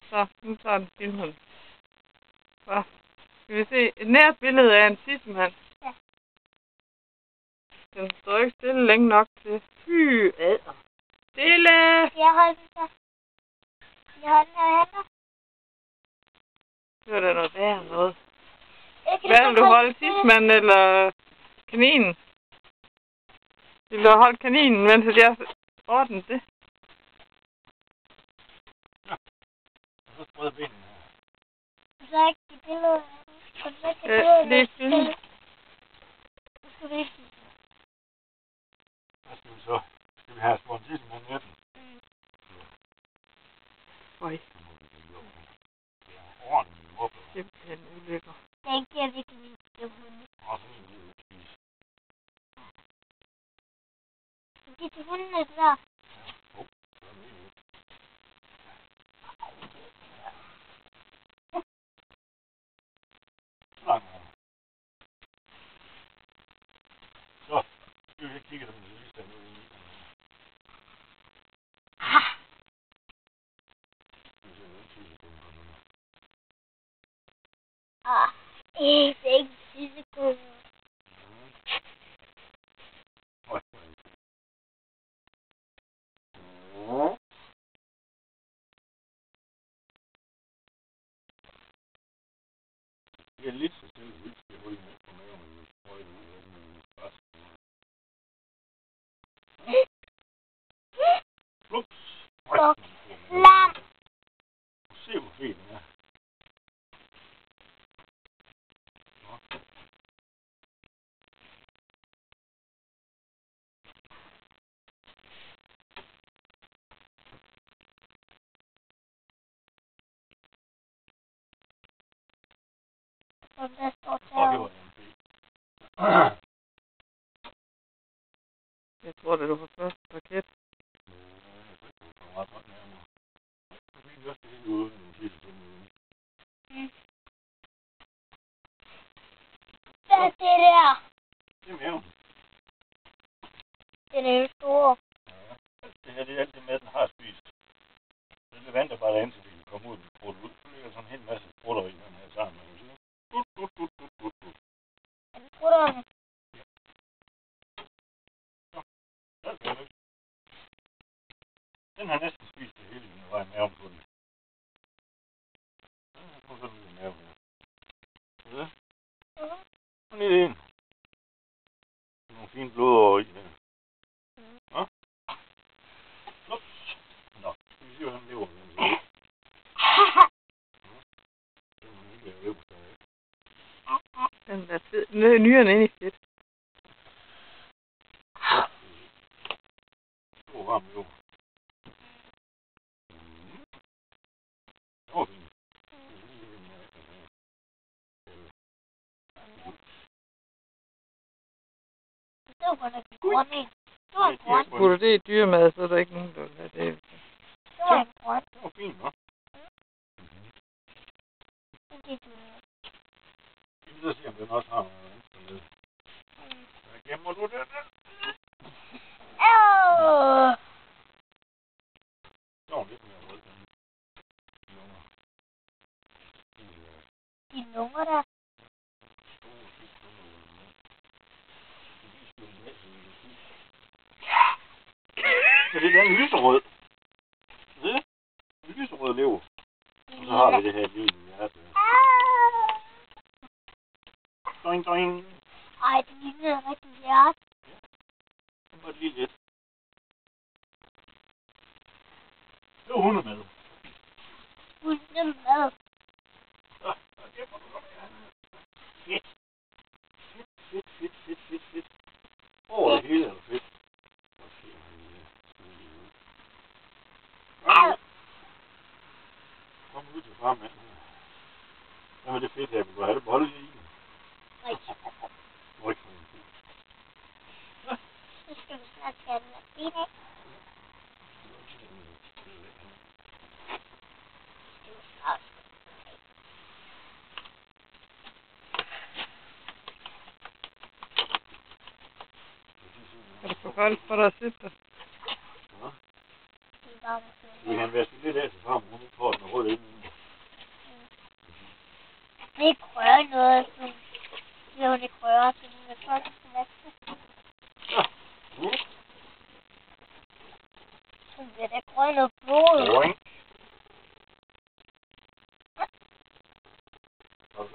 Så, nu tager den filmen. Så, skal vi se et nært billede af en tissemand. Ja. Den står ikke stille længe nok til. Fy, adder. Stille! Jeg holder den så. Jeg holder den her hænder. Det var da noget værre noget. Kan Hvad vil du holde, tidsmanden eller kaninen? Vil du holde kaninen, mens jeg ordner det? Ja. Så spreder benene her. Så er ikke de billeder. Det er film. Nu skal vi ikke sige det. Hvad skal vi så? Skal vi have spurgt sidst med netten? Øj. Det er ordentligt mobber. Simpelthen ulykker. Den giver virkelig min hunde. Og sådan en lille spise. Giv til hundene det der. Så skal vi kigge dem lige stemme ud i. Det er ikke tissekode. Det er lidt så stille, at vi ikke skal holde med på maven, men vi prøver det ud af den fast. Ups! Lam! Se hvor fed den er. Og der står Og det der. var en fed. Jeg tror, det er du har første paket. Hvad er det der? Det er maven. Det er det store. Ja. Det her det er alt det med, den har spist. Det venter bare derinde, så vi kan komme ud og bruge ud. Så ligger sådan en hel masse brutter i den her sammen. Er det brutterne? Den har næsten spist det hele, den var i maven på den. Så er den i maven her. Ja. Og lige ind. Nogle fine blodårer i her. Ja. Ups. Nå, skal vi se, hvordan lever den. Den er fed. Nyrerne inde i fedt. Stor varm lever. Det var fint. Det var godt nok en grøn en. Det var en grøn. Putter det i dyremad, så er der ikke nogen, der vil have det. Det var en grøn. Det var fint, hva'? Vi vil se, om den også har noget venstre med. Hvad gemmer du den der? Så er lidt mere rød. De lunger der. Så det er den lyserød. Se? En lyserød lever. Og så har vi det her lille hjerte. Doing, doing. Ej, det ligner rigtig hjerte. Det var lige lidt. Det var hundemad. Hundemad. Så, der gemmer du noget her. Fedt. Fedt, fedt, fedt, fedt, fedt. Over det hele er det fedt. Kom ud til far, mand. Hvad med det fedt her? Vi kunne have det bolle i. Ryk. Så skal vi snart tage den af ben af. Er det for koldt for dig at sidde der? Ja. Vi kan vaske lidt af til farmen, hun ikke får den rød inden.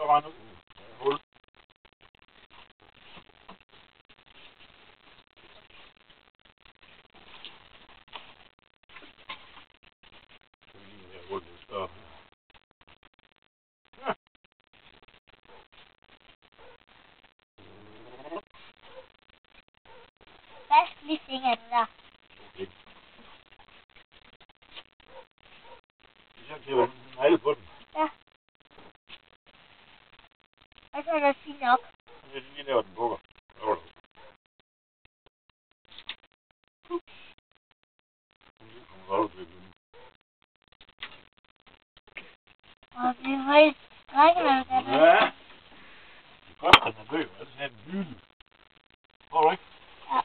så rende ud. Hul. Så lige her hul lidt større. Hvad lige fingeren der? Okay. Så kan jeg negle på den. Ja. Og så er det fint nok. Så er det lige der, hvor den bukker. Og det er højt strække, hvad du kan det. Ja. Det er godt, at den er død, ellers er den hyldelig. Tror du ikke? Ja.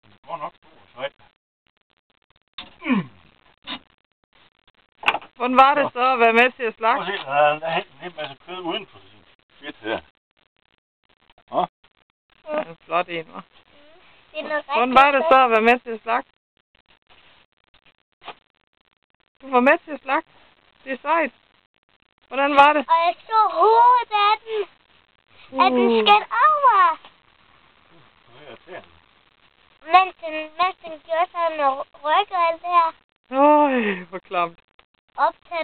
Den går nok stor og sej. Hvordan var det så at være med til at Prøv slagte? at se, der er en hel masse kød uden for sin fedt her. Det er en flot en, hva'? Det er noget Hvordan var det så at være med til at slagte? Du var med til at slagte? Det er sejt. Hvordan var det? Og jeg så hovedet af den. At den skal over. Nu er jeg til. Mens den gjorde sådan noget ryg og alt det her. Øj, hvor klamt. Optag